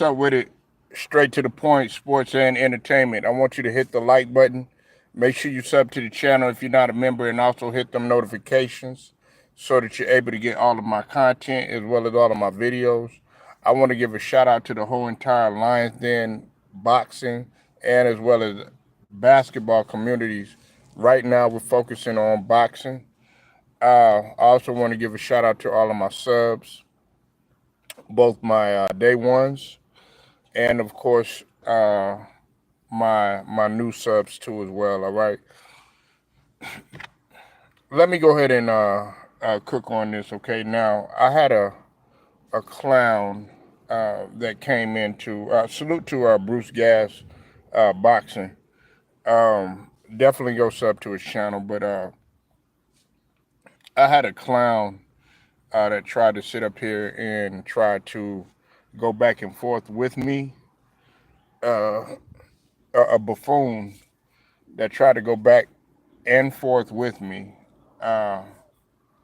Up with it, straight to the point, sports and entertainment. I want you to hit the like button. Make sure you sub to the channel if you're not a member, and also hit them notifications so that you're able to get all of my content as well as all of my videos. I want to give a shout out to the whole entire Lions Den boxing and as well as basketball communities. Right now, we're focusing on boxing. I also want to give a shout out to all of my subs, both my day ones and of course my new subs too as well. All right, let me go ahead and cook on this. Okay, now I had a clown that came into salute to Bruce Gas boxing. Definitely go sub to his channel, but I had a clown that tried to sit up here and try to go back and forth with me. Uh, a buffoon that tried to go back and forth with me uh,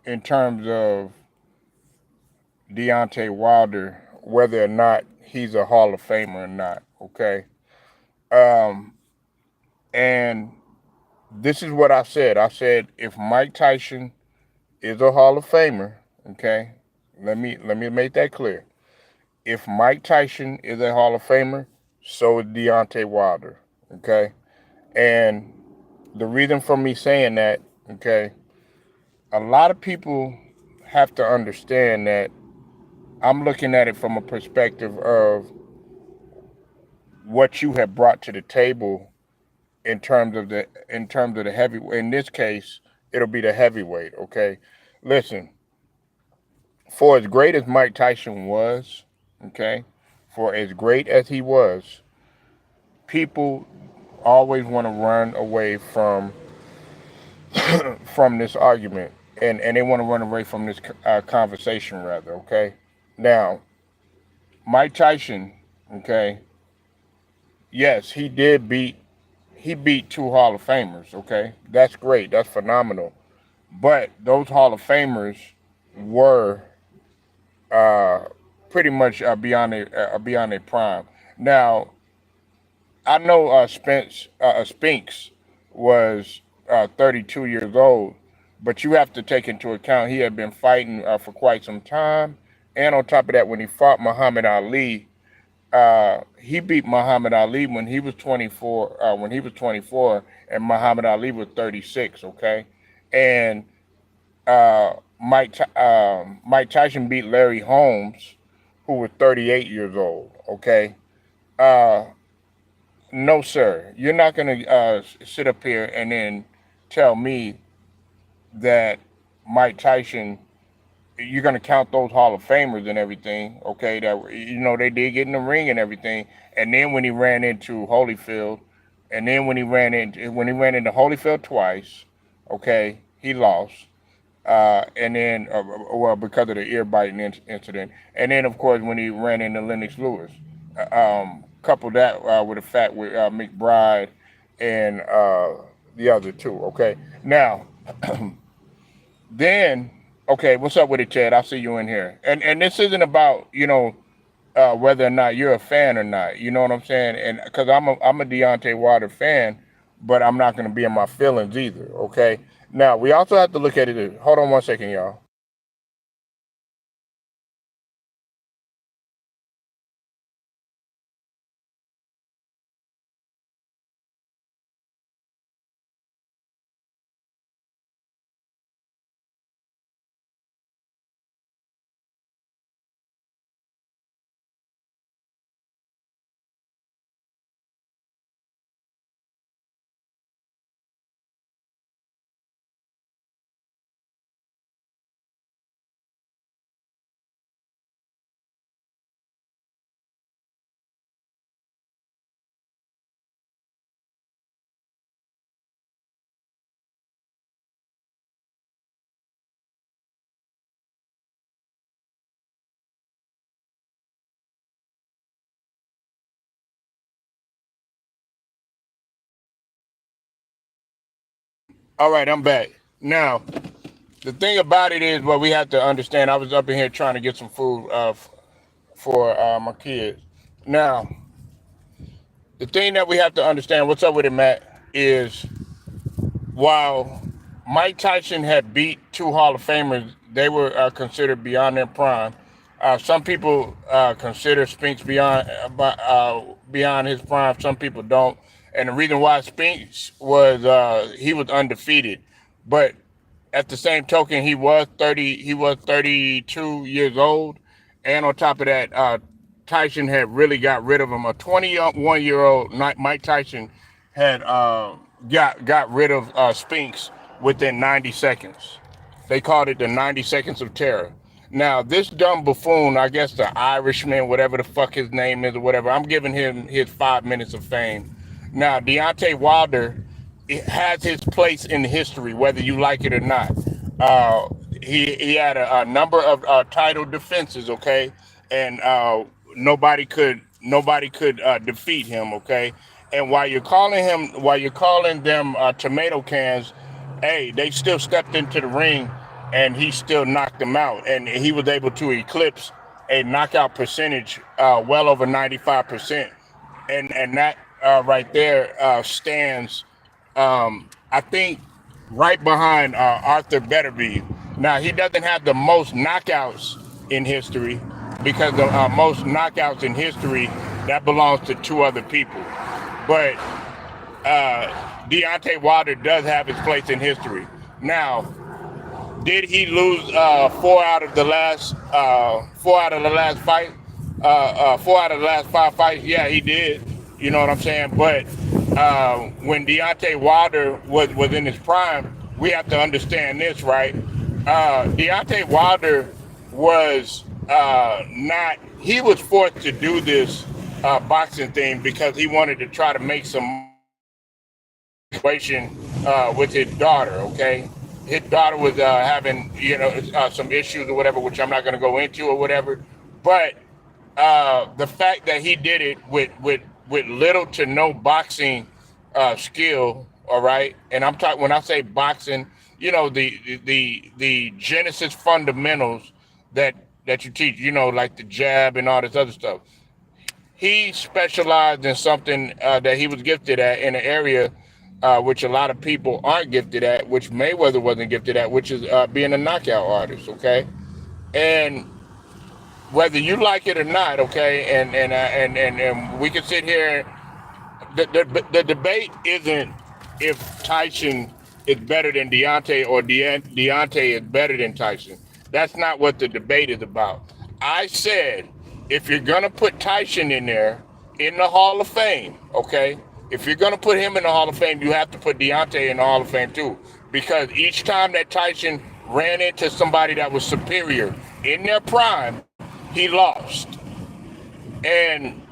in terms of Deontay Wilder, whether or not he's a Hall of Famer or not. Okay, um, and this is what I said. I said if Mike Tyson is a Hall of Famer, okay, let me make that clear. If Mike Tyson is a Hall of Famer, so is Deontay Wilder. Okay, and the reason for me saying that, okay, a lot of people have to understand that I'm looking at it from a perspective of what you have brought to the table in terms of the heavy. In this case, it'll be the heavyweight. Okay, listen. For as great as Mike Tyson was, okay, for as great as he was, people always want to run away from this argument, and they want to run away from this conversation rather. Okay, now Mike Tyson, okay, yes, he beat two Hall of Famers. Okay, that's great. That's phenomenal. But those Hall of Famers were uh, pretty much beyond their prime. Now I know Spinks was 32 years old, but you have to take into account he had been fighting for quite some time, and on top of that, when he fought Muhammad Ali, he beat Muhammad Ali when he was 24. When he was 24, and Muhammad Ali was 36. Okay, and Mike Tyson beat Larry Holmes, who was 38 years old. Okay, uh, no sir, you're not gonna sit up here and then tell me that Mike Tyson, you're gonna count those Hall of Famers and everything, okay? That they did get in the ring and everything, and then when he ran into Holyfield, and then when he ran into Holyfield twice, okay, he lost, and then well because of the ear biting incident, and then of course when he ran into Lennox Lewis, couple that with the fact with McBride and the other two, okay. Now then, okay, what's up with it, Chad? I see you in here. And this isn't about, whether or not you're a fan or not. You know what I'm saying? And because I'm a Deontay Wilder fan, but I'm not going to be in my feelings either. Okay. Now we also have to look at it. Hold on one second, y'all. All right, I'm back. Now, the thing about it is, what we have to understand. I was up in here trying to get some food for my kids. Now, the thing that we have to understand, what's up with it, Matt, is while Mike Tyson had beat two Hall of Famers, they were considered beyond their prime. Some people consider Spinks beyond his prime. Some people don't, and the reason why Spinks was he was undefeated, but at the same token, he was 30. He was 32 years old, and on top of that, Tyson had really got rid of him. A 21-year-old Mike Tyson had got rid of Spinks within 90 seconds. They called it the 90 seconds of terror. Now, this dumb buffoon, I guess the Irishman, whatever the fuck his name is or whatever, I'm giving him his 5 minutes of fame. Now, Deontay Wilder, it has his place in history, whether you like it or not. Uh, he had a number of title defenses, okay, and nobody could defeat him, okay. And while you're calling them tomato cans, hey, they still stepped into the ring, and he still knocked them out, and he was able to eclipse a knockout percentage well over 95%, and that right there stands I think right behind Arthur Betterby. Now, he doesn't have the most knockouts in history because the most knockouts in history, that belongs to two other people. But Deontay Wilder does have his place in history. Now, did he lose four out of the last fight? 5 fights? Yeah, he did. You know what I'm saying? But when Deontay Wilder was in his prime, we have to understand this, right? Deontay Wilder was not. He was forced to do this boxing thing because he wanted to try to make some situation with his daughter. Okay, his daughter was having some issues or whatever, which I'm not going to go into or whatever. But the fact that he did it with little to no boxing skill, all right. And I'm talking when I say boxing, the Genesis fundamentals that you teach, like the jab and all this other stuff. He specialized in something that he was gifted at in an area which a lot of people aren't gifted at, which Mayweather wasn't gifted at, which is being a knockout artist. Okay, and whether you like it or not, okay, and we can sit here. The debate isn't if Tyson is better than Deontay or Deontay is better than Tyson. That's not what the debate is about. I said if you're gonna put Tyson in there in the Hall of Fame, okay, if you're gonna put him in the Hall of Fame, you have to put Deontay in the Hall of Fame too, because each time that Tyson ran into somebody that was superior in their prime, he lost. And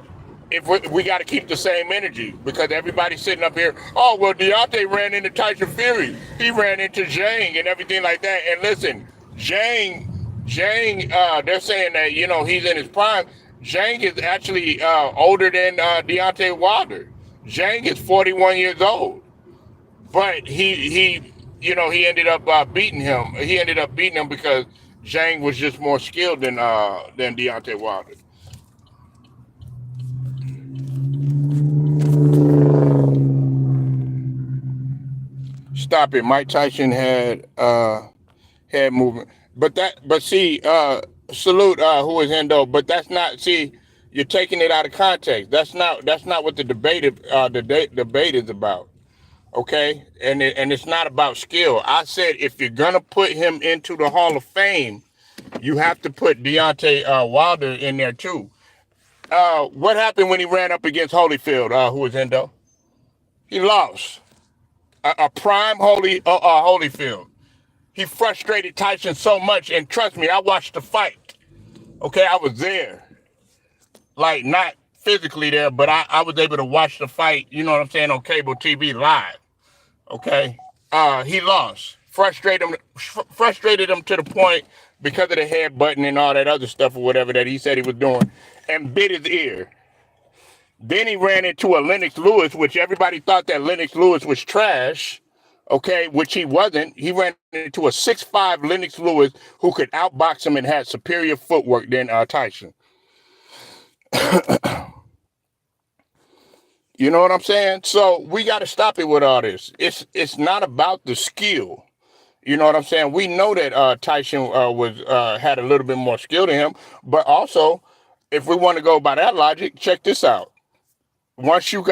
if we got to keep the same energy, because everybody's sitting up here, oh, well, Deontay ran into Tyson Fury. He ran into Zhang and everything like that. And listen, Zhang, they're saying that, he's in his prime. Zhang is actually older than Deontay Wilder. Zhang is 41 years old. But he ended up beating him. He ended up beating him because Zhang was just more skilled than Deontay Wilder. Stop it. Mike Tyson had head movement, but see, salute who is Hendo, but that's not. See, you're taking it out of context. That's not what the debate is about. Okay, and it's not about skill. I said if you're gonna put him into the Hall of Fame, you have to put Deontay Wilder in there too. What happened when he ran up against Holyfield? Who was Hendo? He lost. A prime Holyfield. He frustrated Tyson so much, and trust me, I watched the fight. Okay, I was there. Like, not physically there, but I was able to watch the fight, you know what I'm saying, on cable TV live. Okay? He lost. Frustrated him to the point because of the headbutting and all that other stuff or whatever that he said he was doing, and bit his ear. Then he ran into a Lennox Lewis, which everybody thought that Lennox Lewis was trash, okay, which he wasn't. He ran into a 6'5" Lennox Lewis who could outbox him and had superior footwork than Tyson. You know what I'm saying? So we got to stop it with all this. It's not about the skill. You know what I'm saying? We know that Tyson was had a little bit more skill than him, but also, if we want to go by that logic, check this out. Once you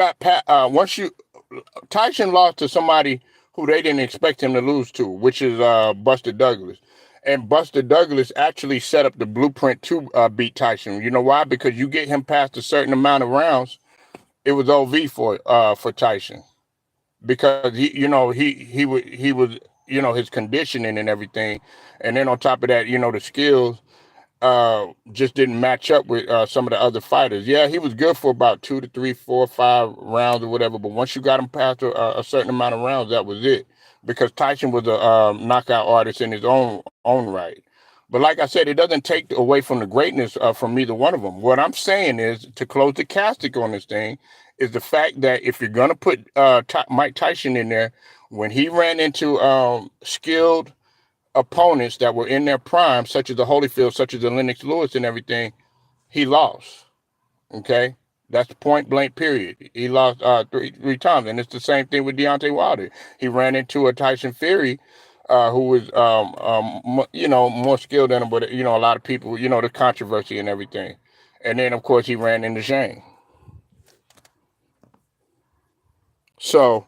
Tyson lost to somebody who they didn't expect him to lose to, which is Buster Douglas. And Buster Douglas actually set up the blueprint to beat Tyson. You know why? Because you get him past a certain amount of rounds, it was OV for Tyson, because he was his conditioning and everything, and then on top of that, the skills just didn't match up with some of the other fighters. Yeah, he was good for about 2 to 3, 4, 5 rounds or whatever, but once you got him past a certain amount of rounds, that was it. Because Tyson was a knockout artist in his own right. But like I said, it doesn't take away from the greatness from either one of them. What I'm saying is, to close the castic on this thing, is the fact that if you're gonna put Mike Tyson in there, when he ran into skilled opponents that were in their prime, such as the Holyfield, such as the Lennox Lewis and everything, he lost. Okay, that's point blank. Period. He lost three times, and it's the same thing with Deontay Wilder. He ran into a Tyson Fury, who was more skilled than him, but a lot of people, the controversy and everything, and then of course he ran into Shane. So,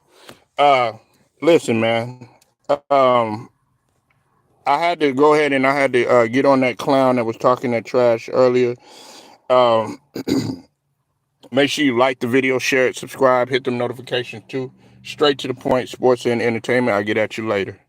uh, listen, man. Um, I had to go ahead and I had to get on that clown that was talking that trash earlier. Um, Make sure you like the video, share it, subscribe, hit them notifications too. Straight to the point, sports and entertainment. I'll get at you later.